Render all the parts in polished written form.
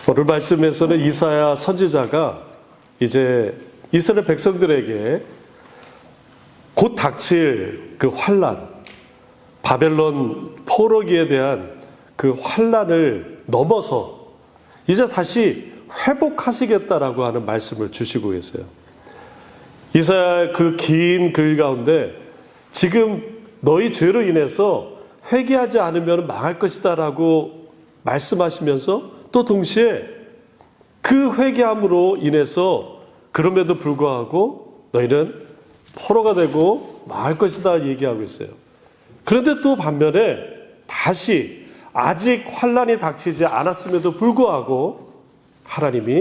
오늘 말씀에서는 이사야 선지자가 이제 이스라엘 백성들에게 곧 닥칠 그 환난, 바벨론 포로기에 대한 그 환난을 넘어서 이제 다시 회복하시겠다라고 하는 말씀을 주시고 계세요. 이사야 그 긴 글 가운데 지금 너희 죄로 인해서 회개하지 않으면 망할 것이다 라고 말씀하시면서 또 동시에 그 회개함으로 인해서 그럼에도 불구하고 너희는 포로가 되고 망할 것이다 얘기하고 있어요. 그런데 또 반면에 다시 아직 환난이 닥치지 않았음에도 불구하고 하나님이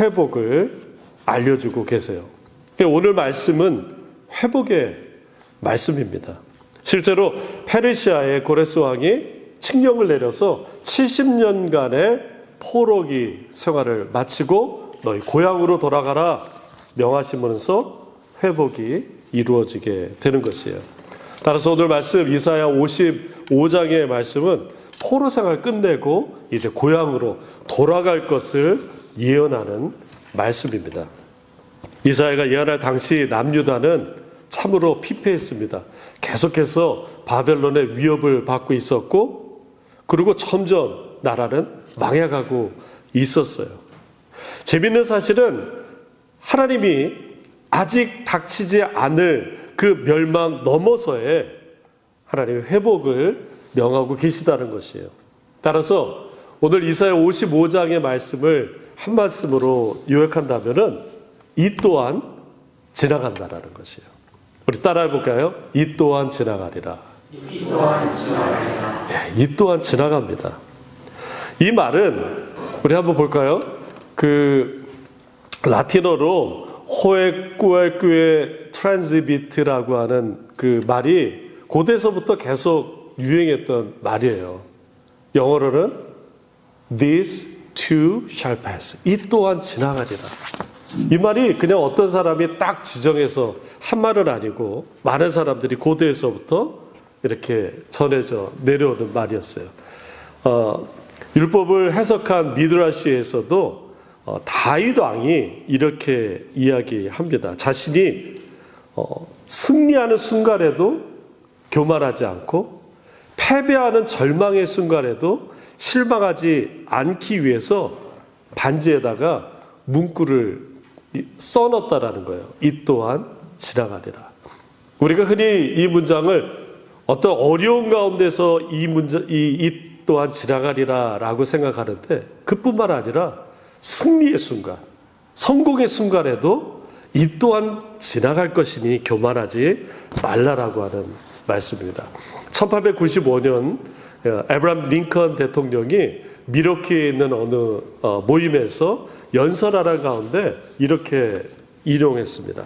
회복을 알려주고 계세요. 오늘 말씀은 회복의 말씀입니다. 실제로 페르시아의 고레스 왕이 칙령을 내려서 70년간의 포로기 생활을 마치고 너희 고향으로 돌아가라 명하시면서 회복이 이루어지게 되는 것이에요. 따라서 오늘 말씀 이사야 55장의 말씀은 포로 생활 끝내고 이제 고향으로 돌아갈 것을 예언하는 말씀입니다. 이사야가 예언할 당시 남유다는 참으로 피폐했습니다. 계속해서 바벨론의 위협을 받고 있었고, 그리고 점점 나라는 망해가고 있었어요. 재밌는 사실은 하나님이 아직 닥치지 않을 그 멸망 넘어서의 하나님의 회복을 명하고 계시다는 것이에요. 따라서 오늘 이사야 55장의 말씀을 한 말씀으로 요약한다면은 이 또한 지나간다라는 것이에요. 우리 따라해 볼까요? 이 또한 지나가리라. 이 또한 지나가리라. 이 또한 지나갑니다. 이 말은 우리 한번 볼까요? 그 라틴어로 호에꾸에꾸에 트랜지비트라고 하는 그 말이 고대에서부터 계속 유행했던 말이에요. 영어로는 This too shall pass. 이 또한 지나가리라. 이 말이 그냥 어떤 사람이 딱 지정해서 한 말은 아니고 많은 사람들이 고대에서부터 이렇게 전해져 내려오는 말이었어요. 율법을 해석한 미드라시에서도 다윗 왕이 이렇게 이야기합니다. 자신이 승리하는 순간에도 교만하지 않고 패배하는 절망의 순간에도 실망하지 않기 위해서 반지에다가 문구를 써놨다라는 거예요. 이 또한 지나가리라. 우리가 흔히 이 문장을 어떤 어려운 가운데서 이 또한 지나가리라 라고 생각하는데, 그뿐만 아니라 승리의 순간, 성공의 순간에도 이 또한 지나갈 것이니 교만하지 말라라고 하는 말씀입니다. 1895년 에브라함 링컨 대통령이 미러키에 있는 어느 모임에서 연설하는 가운데 이렇게 인용했습니다.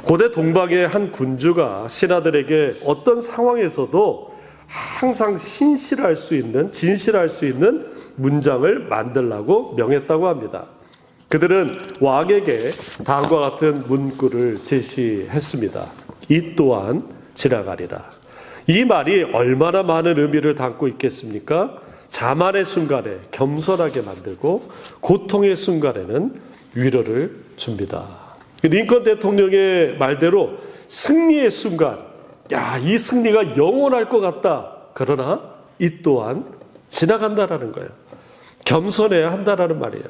고대 동방의 한 군주가 신하들에게 어떤 상황에서도 항상 진실할 수 있는 문장을 만들라고 명했다고 합니다. 그들은 왕에게 다음과 같은 문구를 제시했습니다. 이 또한 지나가리라. 이 말이 얼마나 많은 의미를 담고 있겠습니까? 자만의 순간에 겸손하게 만들고 고통의 순간에는 위로를 줍니다. 링컨 대통령의 말대로 승리의 순간, 이 승리가 영원할 것 같다. 그러나 이 또한 지나간다라는 거예요. 겸손해야 한다라는 말이에요.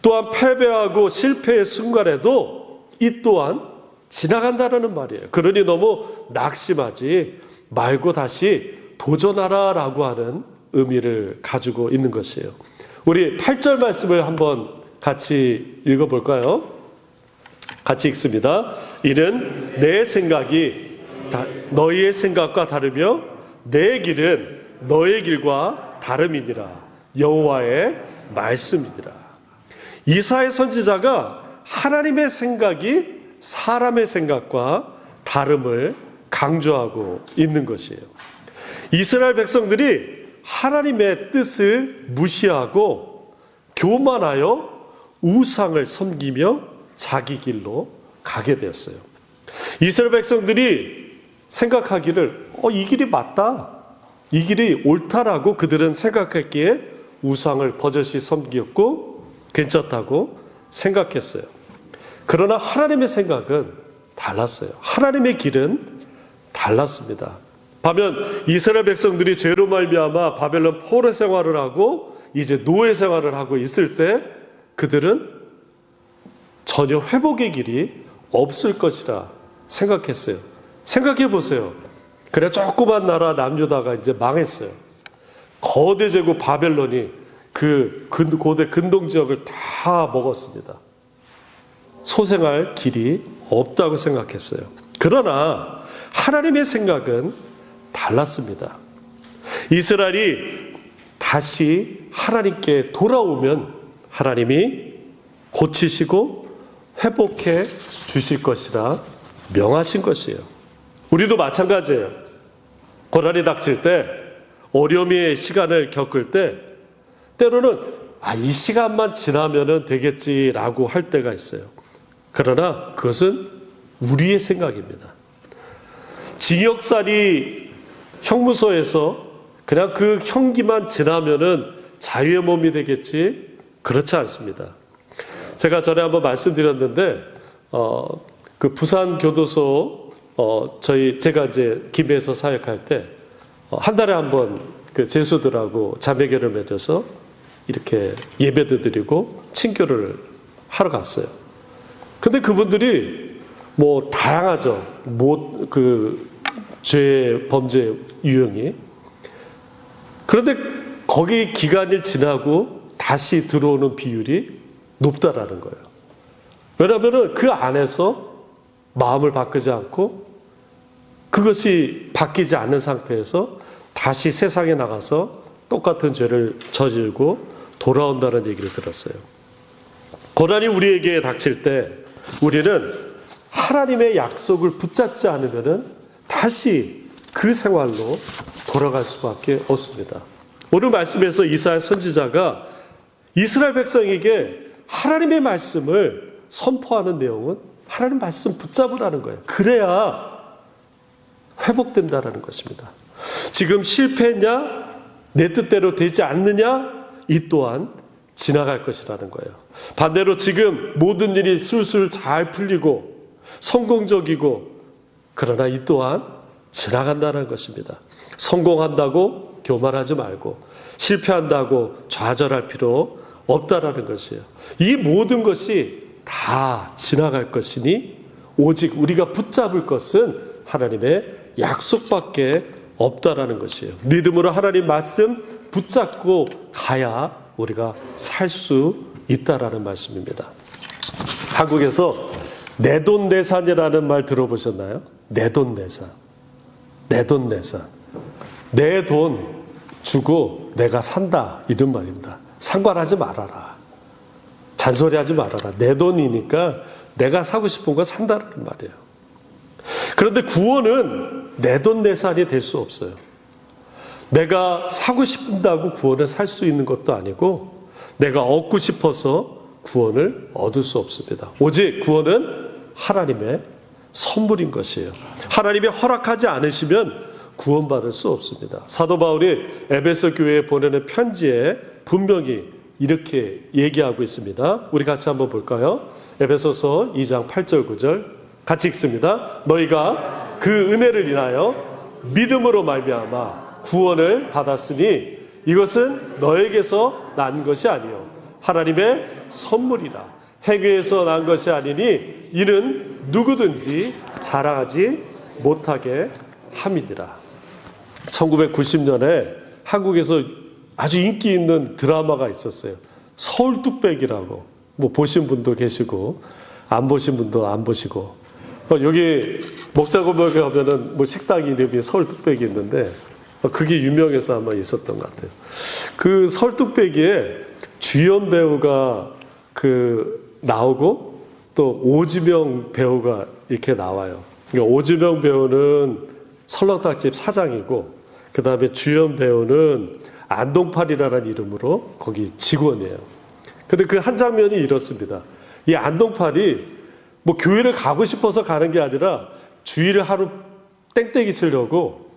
또한 패배하고 실패의 순간에도 이 또한 지나간다라는 말이에요. 그러니 너무 낙심하지 말고 다시 도전하라라고 하는 의미를 가지고 있는 것이에요. 우리 8절 말씀을 한번 같이 읽어볼까요? 같이 읽습니다. 이는 내 생각이 너희의 생각과 다르며 내 길은 너의 길과 다름이니라. 여호와의 말씀이니라. 이사야 선지자가 하나님의 생각이 사람의 생각과 다름을 강조하고 있는 것이에요. 이스라엘 백성들이 하나님의 뜻을 무시하고 교만하여 우상을 섬기며 자기 길로 가게 되었어요. 이스라엘 백성들이 생각하기를 이 길이 맞다, 이 길이 옳다라고 그들은 생각했기에 우상을 버젓이 섬겼고, 괜찮다고 생각했어요. 그러나 하나님의 생각은 달랐어요. 하나님의 길은 달랐습니다. 반면 이스라엘 백성들이 죄로 말미암아 바벨론 포로 생활을 하고 이제 노예 생활을 하고 있을 때 그들은 전혀 회복의 길이 없을 것이라 생각했어요. 생각해 보세요. 그래 조그만 나라 남유다가 이제 망했어요. 거대 제국 바벨론이 그 고대 근동 지역을 다 먹었습니다. 소생할 길이 없다고 생각했어요. 그러나 하나님의 생각은 달랐습니다. 이스라엘이 다시 하나님께 돌아오면 하나님이 고치시고 회복해 주실 것이라 명하신 것이에요. 우리도 마찬가지예요. 고난이 닥칠 때, 어려움의 시간을 겪을 때 때로는 이 시간만 지나면 되겠지라고 할 때가 있어요. 그러나 그것은 우리의 생각입니다. 징역살이 형무소에서 그냥 그 형기만 지나면 자유의 몸이 되겠지, 그렇지 않습니다. 제가 전에 한번 말씀드렸는데 그 부산 교도소 제가 이제 김해에서 사역할 때 한 달에 한 번 그 제수들하고 자매교를 맺어서 이렇게 예배도 드리고 친교를 하러 갔어요. 근데 그분들이 뭐 다양하죠. 그 죄 범죄 유형이. 그런데 거기 기간이 지나고 다시 들어오는 비율이 높다라는 거예요. 왜냐하면 그 안에서 마음을 바꾸지 않고 그것이 바뀌지 않는 상태에서 다시 세상에 나가서 똑같은 죄를 저지르고 돌아온다는 얘기를 들었어요. 고난이 우리에게 닥칠 때 우리는 하나님의 약속을 붙잡지 않으면 다시 그 생활로 돌아갈 수밖에 없습니다. 오늘 말씀에서 이사야 선지자가 이스라엘 백성에게 하나님의 말씀을 선포하는 내용은 하나님 말씀 붙잡으라는 거예요. 그래야 회복된다라는 것입니다. 지금 실패했냐? 내 뜻대로 되지 않느냐? 이 또한 지나갈 것이라는 거예요. 반대로 지금 모든 일이 술술 잘 풀리고 성공적이고, 그러나 이 또한 지나간다는 것입니다. 성공한다고 교만하지 말고 실패한다고 좌절할 필요 없다라는 것이에요. 이 모든 것이 다 지나갈 것이니 오직 우리가 붙잡을 것은 하나님의 약속밖에 없다라는 것이에요. 믿음으로 하나님 말씀 붙잡고 가야 우리가 살 수 있다라는 말씀입니다. 한국에서 내돈내산이라는 말 들어보셨나요? 내돈내산. 내돈내산. 내 돈 주고 내가 산다, 이런 말입니다. 상관하지 말아라. 잔소리하지 말아라. 내 돈이니까 내가 사고 싶은 거 산다는 말이에요. 그런데 구원은 내돈내산이 될 수 없어요. 내가 사고 싶다고 구원을 살 수 있는 것도 아니고 내가 얻고 싶어서 구원을 얻을 수 없습니다. 오직 구원은 하나님의 선물인 것이에요. 하나님이 허락하지 않으시면 구원받을 수 없습니다. 사도 바울이 에베소 교회에 보내는 편지에 분명히 이렇게 얘기하고 있습니다. 우리 같이 한번 볼까요? 에베소서 2장 8절 9절 같이 읽습니다. 너희가 그 은혜를 인하여 믿음으로 말미암아 구원을 받았으니 이것은 너에게서 난 것이 아니요 하나님의 선물이라. 행위에서 난 것이 아니니 이는 누구든지 자랑하지 못하게 함이니라. 1990년에 한국에서 아주 인기 있는 드라마가 있었어요. 서울 뚝배기라고. 뭐 보신 분도 계시고 안 보신 분도 안 보시고. 여기 목자고목에 가면은 뭐 식당 이름이 서울 뚝배기 있는데 그게 유명해서 아마 있었던 것 같아요. 그 서울 뚝배기에 주연 배우가 나오고 또 오지명 배우가 이렇게 나와요. 그러니까 오지명 배우는 설렁탕집 사장이고 그 다음에 주연 배우는 안동팔이라는 이름으로 거기 직원이에요. 근데 그 한 장면이 이렇습니다. 이 안동팔이 뭐 교회를 가고 싶어서 가는 게 아니라 주일을 하루 땡땡이 치려고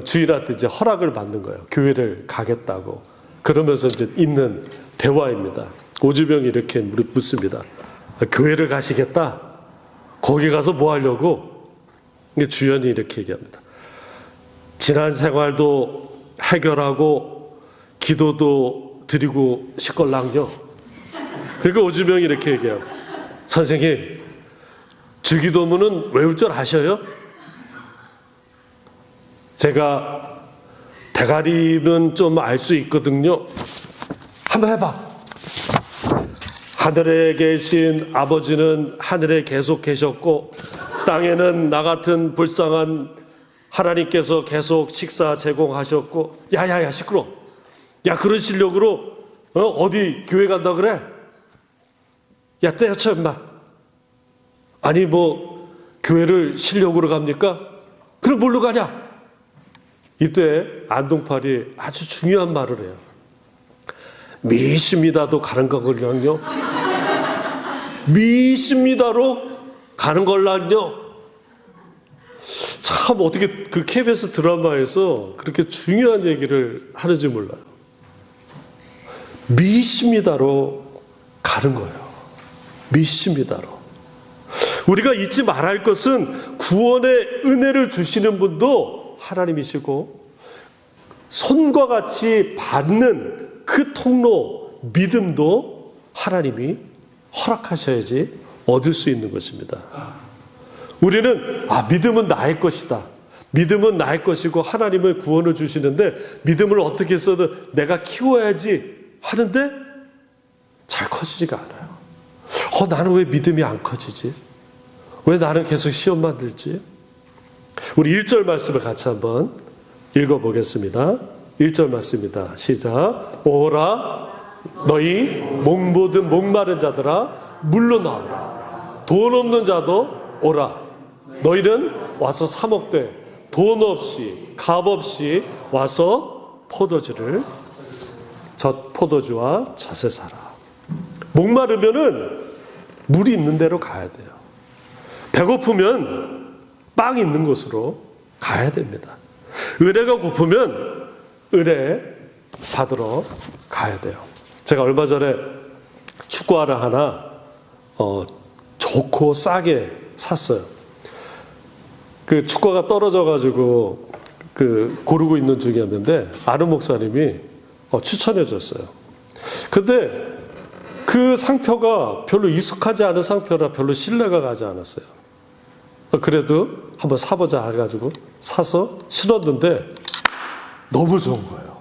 주일한테 이제 허락을 받는 거예요. 교회를 가겠다고. 그러면서 이제 있는 대화입니다. 오주병이 이렇게 묻습니다. 교회를 가시겠다? 거기 가서 뭐 하려고? 주연이 이렇게 얘기합니다. 지난 생활도 해결하고 기도도 드리고 싶걸랑요. 그러니까 오주병이 이렇게 얘기해요. 선생님, 주기도문은 외울 줄 아셔요? 제가 대가리는 좀 알 수 있거든요. 한번 해봐. 하늘에 계신 아버지는 하늘에 계속 계셨고 땅에는 나 같은 불쌍한 하나님께서 계속 식사 제공하셨고. 야야야 시끄러. 야 그런 실력으로 어디 교회 간다 그래? 야 때려쳐 임마. 아니 뭐 교회를 실력으로 갑니까? 그럼 뭘로 가냐? 이때 안동팔이 아주 중요한 말을 해요. 믿습니다도 가는 거거든요. 믿습니다로 가는 걸랑요. 참 어떻게 그 KBS 드라마에서 그렇게 중요한 얘기를 하는지 몰라요. 믿습니다로 가는 거예요. 믿습니다로. 우리가 잊지 말아야 할 것은 구원의 은혜를 주시는 분도 하나님이시고 손과 같이 받는 그 통로 믿음도 하나님이 허락하셔야지 얻을 수 있는 것입니다. 우리는 믿음은 나의 것이다. 믿음은 나의 것이고 하나님은 구원을 주시는데 믿음을 어떻게 해서든 내가 키워야지 하는데 잘 커지지가 않아요. 나는 왜 믿음이 안 커지지? 왜 나는 계속 시험만 들지? 우리 1절 말씀을 같이 한번 읽어보겠습니다. 1절 말씀입니다. 시작. 오라 너희 목모든 목마른 자들아 물로 나오라. 돈 없는 자도 오라. 너희는 와서 사 먹되 돈 없이 값 없이 와서 포도주와 젖을 사라. 목마르면은 물이 있는 데로 가야 돼요. 배고프면 빵 있는 곳으로 가야 됩니다. 은혜가 고프면 은혜 받으러 가야 돼요. 제가 얼마 전에 축구화를 하나 좋고 싸게 샀어요. 그 축구화가 떨어져가지고 고르고 있는 중이었는데 아는 목사님이 추천해 줬어요. 근데 그 상표가 별로 익숙하지 않은 상표라 별로 신뢰가 가지 않았어요. 그래도 한번 사보자 해가지고 사서 신었는데 너무 좋은 거예요.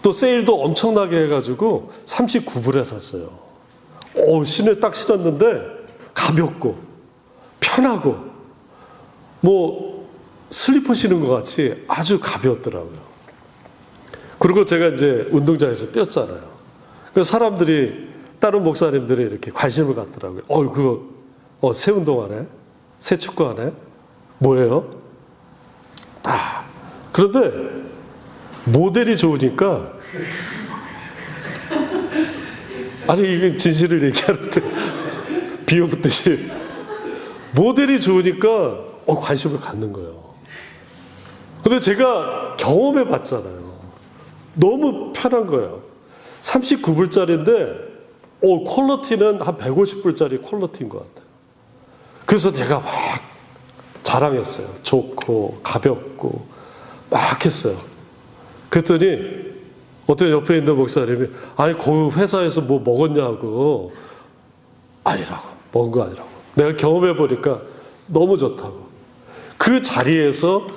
또 세일도 엄청나게 해가지고 39불에 샀어요. 신을 딱 신었는데 가볍고 편하고 뭐 슬리퍼 신은 것 같이 아주 가벼웠더라고요. 그리고 제가 이제 운동장에서 뛰었잖아요. 그래서 사람들이 다른 목사님들이 이렇게 관심을 갖더라고요. 그거 새 운동하네? 새 축구하네? 뭐예요? 그런데 모델이 좋으니까 아니 이게 진실을 얘기하는데 비웃듯이 모델이 좋으니까 관심을 갖는 거예요. 근데 제가 경험해 봤잖아요. 너무 편한 거예요. 39불짜리인데 퀄리티는 한 150불짜리 퀄리티인 것 같아요. 그래서 제가 막 자랑했어요. 좋고 가볍고 막 했어요. 그랬더니 어떤 옆에 있는 목사님이 아니 그 회사에서 뭐 먹었냐고. 아니라고. 먹은 거 아니라고. 내가 경험해 보니까 너무 좋다고. 그 자리에서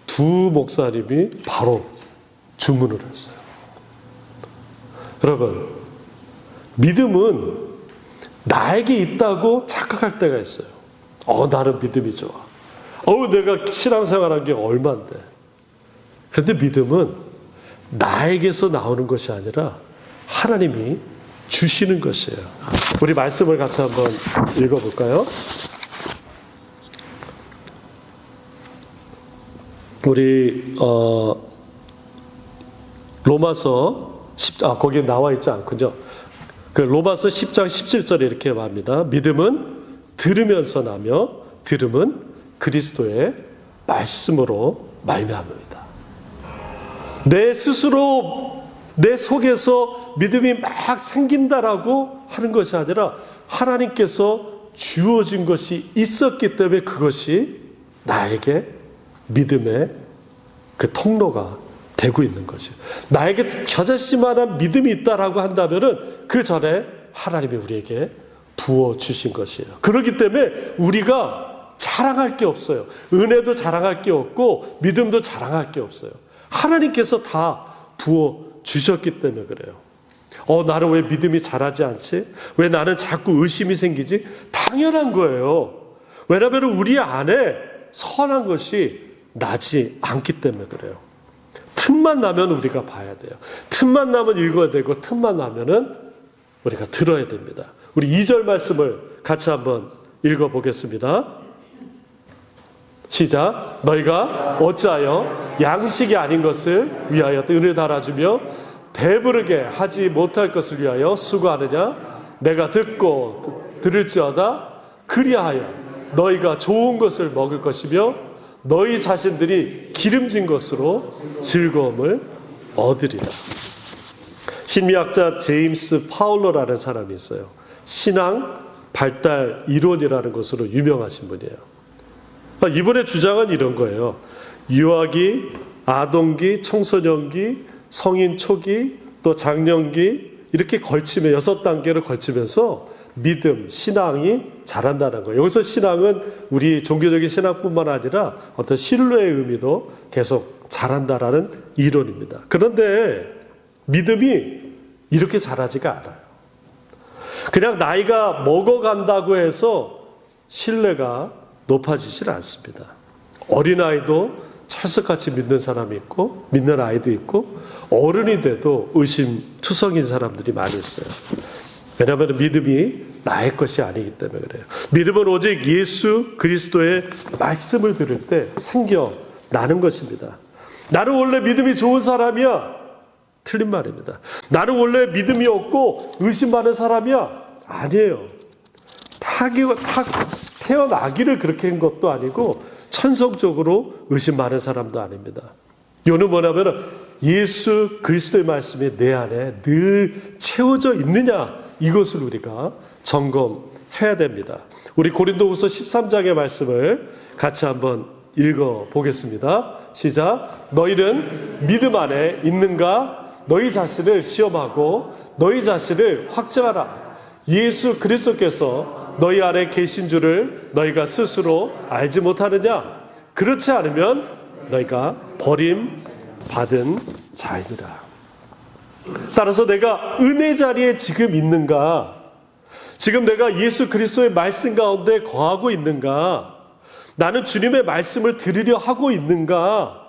두 목사님이 바로 주문을 했어요. 여러분, 믿음은 나에게 있다고 착각할 때가 있어요. 나는 믿음이 좋아. 내가 신앙생활한 게 얼만데. 그런데 믿음은 나에게서 나오는 것이 아니라 하나님이 주시는 것이에요. 우리 말씀을 같이 한번 읽어볼까요? 우리 로마서 10장 거기에 나와 있지 않군요. 그 로마서 10장 17절에 이렇게 말합니다. 믿음은 들으면서 나며 들음은 그리스도의 말씀으로 말미암습니다. 내 스스로 내 속에서 믿음이 막 생긴다라고 하는 것이 아니라 하나님께서 주어진 것이 있었기 때문에 그것이 나에게 믿음의 그 통로가 되고 있는 것이에요. 나에게 겨자씨만한 믿음이 있다라고 한다면은 그 전에 하나님이 우리에게 부어주신 것이에요. 그렇기 때문에 우리가 자랑할 게 없어요. 은혜도 자랑할 게 없고 믿음도 자랑할 게 없어요. 하나님께서 다 부어주셨기 때문에 그래요. 나는 왜 믿음이 자라지 않지? 왜 나는 자꾸 의심이 생기지? 당연한 거예요. 왜냐하면 우리 안에 선한 것이 나지 않기 때문에 그래요. 틈만 나면 우리가 봐야 돼요. 틈만 나면 읽어야 되고 틈만 나면은 우리가 들어야 됩니다. 우리 2절 말씀을 같이 한번 읽어보겠습니다. 시작. 너희가 어찌하여 양식이 아닌 것을 위하여 은을 달아주며 배부르게 하지 못할 것을 위하여 수고하느냐? 내가 듣고 들을지어다 그리하여 너희가 좋은 것을 먹을 것이며 너희 자신들이 기름진 것으로 즐거움을 얻으리라. 심리학자 제임스 파울러라는 사람이 있어요. 신앙 발달 이론이라는 것으로 유명하신 분이에요. 이분의 주장은 이런 거예요. 유아기, 아동기, 청소년기, 성인 초기, 또 장년기 이렇게 걸치며 6단계를 걸치면서 믿음, 신앙이 자란다는 거예요. 여기서 신앙은 우리 종교적인 신앙뿐만 아니라 어떤 신뢰의 의미도 계속 자란다라는 이론입니다. 그런데 믿음이 이렇게 자라지가 않아요. 그냥 나이가 먹어간다고 해서 신뢰가 높아지질 않습니다. 어린아이도 철석같이 믿는 사람이 있고 믿는 아이도 있고 어른이 돼도 의심투성인 사람들이 많이 있어요. 왜냐하면 믿음이 나의 것이 아니기 때문에 그래요. 믿음은 오직 예수 그리스도의 말씀을 들을 때 생겨나는 것입니다. 나는 원래 믿음이 좋은 사람이야. 틀린 말입니다. 나는 원래 믿음이 없고 의심 많은 사람이야. 아니에요. 태어나기를 그렇게 한 것도 아니고 천성적으로 의심 많은 사람도 아닙니다. 이유는 뭐냐면 예수 그리스도의 말씀이 내 안에 늘 채워져 있느냐 이것을 우리가 점검해야 됩니다. 우리 고린도후서 13장의 말씀을 같이 한번 읽어보겠습니다. 시작. 너희는 믿음 안에 있는가? 너희 자신을 시험하고 너희 자신을 확증하라. 예수 그리스도께서 너희 안에 계신 줄을 너희가 스스로 알지 못하느냐? 그렇지 않으면 너희가 버림받은 자이니라. 따라서 내가 은혜 자리에 지금 있는가? 지금 내가 예수 그리스도의 말씀 가운데 거하고 있는가? 나는 주님의 말씀을 들으려 하고 있는가?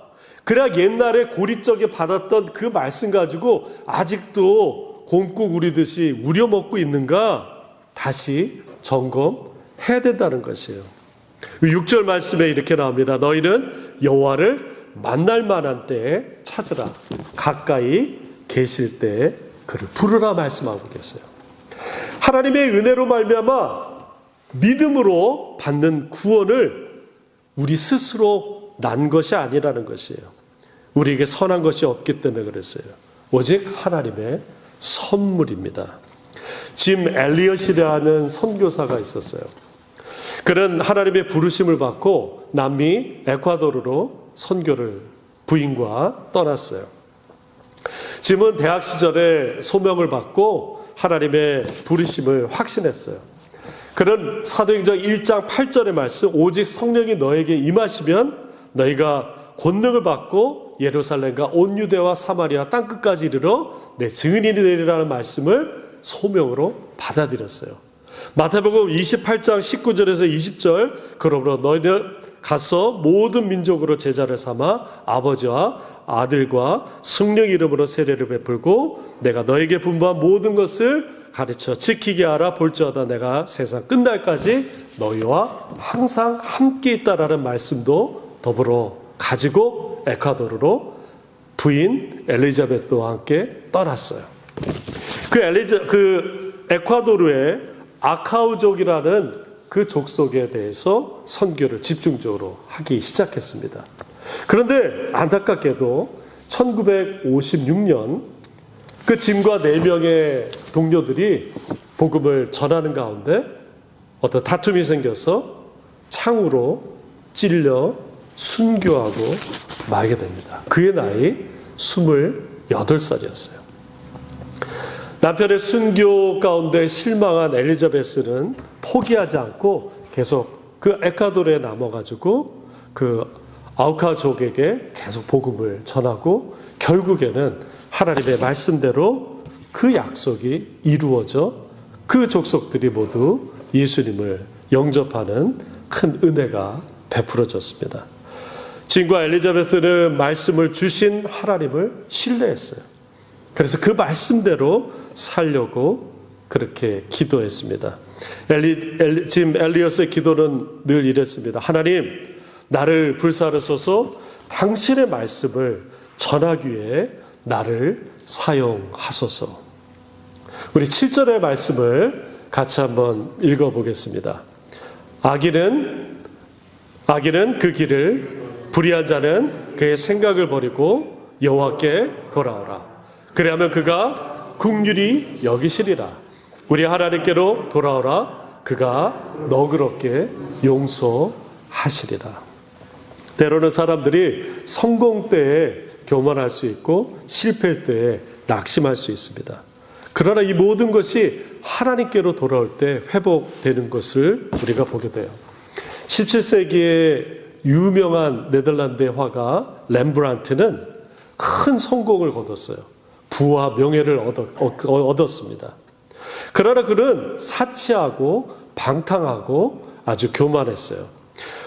그래야 옛날에 고리적에 받았던 그 말씀 가지고 아직도 곰국 우리듯이 우려먹고 있는가? 다시 점검해야 된다는 것이에요. 6절 말씀에 이렇게 나옵니다. 너희는 여호와를 만날 만한 때에 찾으라. 가까이 계실 때에 그를 부르라 말씀하고 계세요. 하나님의 은혜로 말미암아 믿음으로 받는 구원을 우리 스스로 난 것이 아니라는 것이에요. 우리에게 선한 것이 없기 때문에 그랬어요. 오직 하나님의 선물입니다. 짐 엘리엇이라는 선교사가 있었어요. 그는 하나님의 부르심을 받고 남미 에콰도르로 선교를 부인과 떠났어요. 짐은 대학 시절에 소명을 받고 하나님의 부르심을 확신했어요. 그는 사도행전 1장 8절의 말씀, 오직 성령이 너에게 임하시면 너희가 권능을 받고 예루살렘과 온 유대와 사마리아 땅끝까지 이르러 내 증인이 되리라는 말씀을 소명으로 받아들였어요. 마태복음 28장 19절에서 20절, 그러므로 너희는 가서 모든 민족으로 제자를 삼아 아버지와 아들과 성령 이름으로 세례를 베풀고 내가 너에게 분부한 모든 것을 가르쳐 지키게 하라. 볼지어다 내가 세상 끝날까지 너희와 항상 함께 있다라는 말씀도 더불어 가지고 에콰도르로 부인 엘리자베스와 함께 떠났어요. 그 에콰도르의 아카우족이라는 그 족속에 대해서 선교를 집중적으로 하기 시작했습니다. 그런데 안타깝게도 1956년 그 짐과 4명의 동료들이 복음을 전하는 가운데 어떤 다툼이 생겨서 창으로 찔려 순교하고 말게 됩니다. 그의 나이 28살이었어요. 남편의 순교 가운데 실망한 엘리자베스는 포기하지 않고 계속 그 에콰도르에 남아가지고 그 아우카족에게 계속 복음을 전하고 결국에는 하나님의 말씀대로 그 약속이 이루어져 그 족속들이 모두 예수님을 영접하는 큰 은혜가 베풀어졌습니다. 진과 엘리자베스는 말씀을 주신 하나님을 신뢰했어요. 그래서 그 말씀대로 살려고 그렇게 기도했습니다. 짐 엘리어스의 기도는 늘 이랬습니다. 하나님, 나를 불사르소서 당신의 말씀을 전하기 위해 나를 사용하소서. 우리 7절의 말씀을 같이 한번 읽어보겠습니다. 악인은 그 길을, 불의한 자는 그의 생각을 버리고 여호와께 돌아오라. 그리하면 그가 긍휼히 여기시리라. 우리 하나님께로 돌아오라. 그가 너그럽게 용서하시리라. 때로는 사람들이 성공 때에 교만할 수 있고 실패할 때에 낙심할 수 있습니다. 그러나 이 모든 것이 하나님께로 돌아올 때 회복되는 것을 우리가 보게 돼요. 17세기의 유명한 네덜란드의 화가 렘브란트는 큰 성공을 거뒀어요. 부와 명예를 얻었습니다. 그러나 그는 사치하고 방탕하고 아주 교만했어요.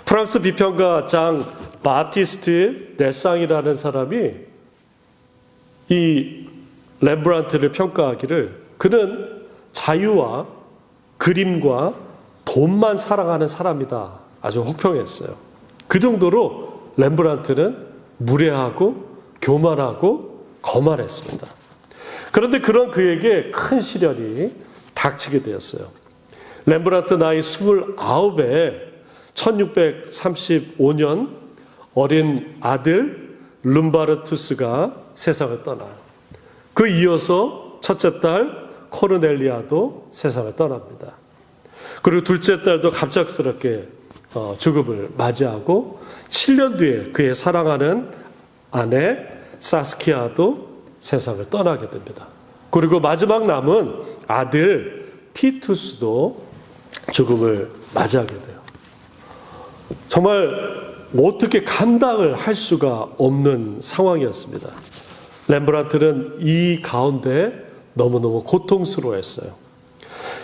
프랑스 비평가 장 바티스트 데상이라는 사람이 이 렘브란트를 평가하기를 그는 자유와 그림과 돈만 사랑하는 사람이다. 아주 혹평했어요. 그 정도로 렘브란트는 무례하고 교만하고 거만했습니다. 그런데 그런 그에게 큰 시련이 닥치게 되었어요. 렘브란트 나이 29에 1635년 어린 아들 룸바르투스가 세상을 떠나요. 그 이어서 첫째 딸 코르넬리아도 세상을 떠납니다. 그리고 둘째 딸도 갑작스럽게 죽음을 맞이하고 7년 뒤에 그의 사랑하는 아내 사스키아도 세상을 떠나게 됩니다. 그리고 마지막 남은 아들 티투스도 죽음을 맞이하게 돼요. 정말 어떻게 감당을 할 수가 없는 상황이었습니다. 렘브란트는 이 가운데 너무너무 고통스러워했어요.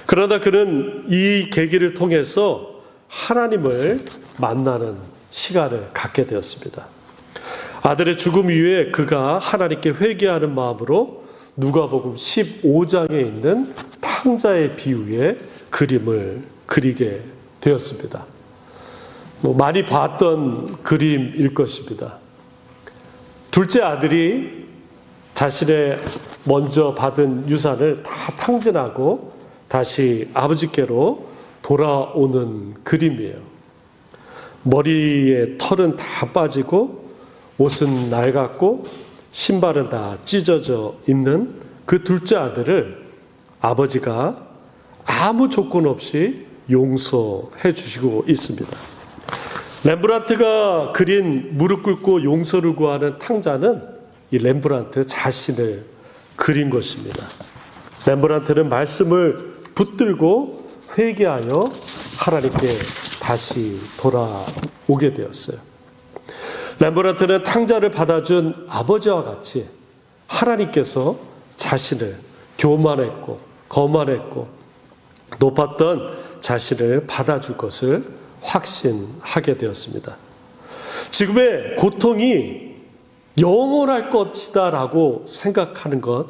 그러나 그는 이 계기를 통해서 하나님을 만나는 시간을 갖게 되었습니다. 아들의 죽음 이후에 그가 하나님께 회개하는 마음으로 누가복음 15장에 있는 탕자의 비유의 그림을 그리게 되었습니다. 많이 봤던 그림일 것입니다. 둘째 아들이 자신의 먼저 받은 유산을 다 탕진하고 다시 아버지께로 돌아오는 그림이에요. 머리에 털은 다 빠지고 옷은 낡았고 신발은 다 찢어져 있는 그 둘째 아들을 아버지가 아무 조건 없이 용서해 주시고 있습니다. 렘브란트가 그린 무릎 꿇고 용서를 구하는 탕자는 이 렘브란트 자신을 그린 것입니다. 렘브란트는 말씀을 붙들고 회개하여 하나님께 다시 돌아오게 되었어요. 렘브란트는 탕자를 받아준 아버지와 같이 하나님께서 자신을 교만했고 거만했고 높았던 자신을 받아줄 것을 확신하게 되었습니다. 지금의 고통이 영원할 것이다 라고 생각하는 것,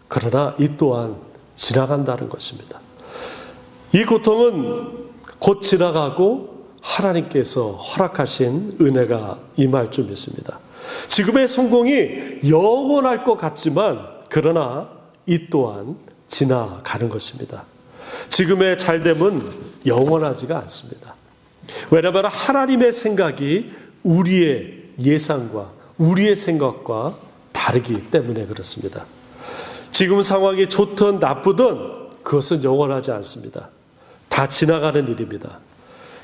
그러나 이 또한 지나간다는 것입니다. 이 고통은 곧 지나가고 하나님께서 허락하신 은혜가 임할 줄 믿습니다. 지금의 성공이 영원할 것 같지만 그러나 이 또한 지나가는 것입니다. 지금의 잘됨은 영원하지가 않습니다. 왜냐하면 하나님의 생각이 우리의 예상과 우리의 생각과 다르기 때문에 그렇습니다. 지금 상황이 좋든 나쁘든 그것은 영원하지 않습니다. 다 지나가는 일입니다.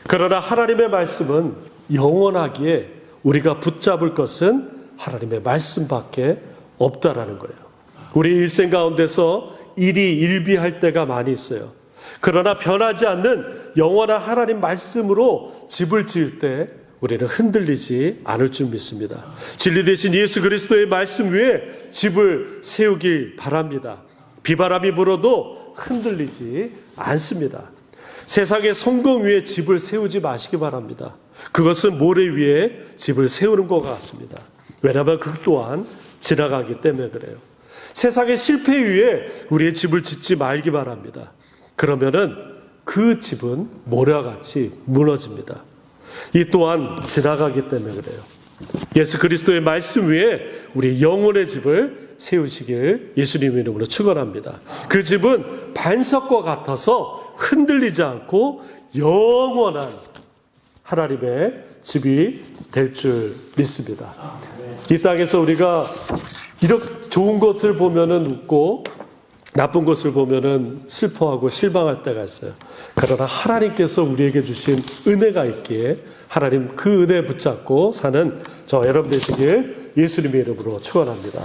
그러나 하나님의 말씀은 영원하기에 우리가 붙잡을 것은 하나님의 말씀밖에 없다라는 거예요. 우리 일생 가운데서 일이 일비할 때가 많이 있어요. 그러나 변하지 않는 영원한 하나님 말씀으로 집을 지을 때 우리는 흔들리지 않을 줄 믿습니다. 진리 되신 예수 그리스도의 말씀 위에 집을 세우길 바랍니다. 비바람이 불어도 흔들리지 않습니다. 세상의 성공 위에 집을 세우지 마시기 바랍니다. 그것은 모래 위에 집을 세우는 것 같습니다. 왜냐하면 그 또한 지나가기 때문에 그래요. 세상의 실패 위에 우리의 집을 짓지 말기 바랍니다. 그러면은 그 집은 모래와 같이 무너집니다. 이 또한 지나가기 때문에 그래요. 예수 그리스도의 말씀 위에 우리 영혼의 집을 세우시길 예수님의 이름으로 축원합니다. 그 집은 반석과 같아서 흔들리지 않고 영원한 하나님의 집이 될 줄 믿습니다. 이 땅에서 우리가 이렇게 좋은 것을 보면은 웃고 나쁜 것을 보면은 슬퍼하고 실망할 때가 있어요. 그러나 하나님께서 우리에게 주신 은혜가 있기에 하나님 그 은혜 붙잡고 사는 저 여러분 되시길 예수님의 이름으로 축원합니다.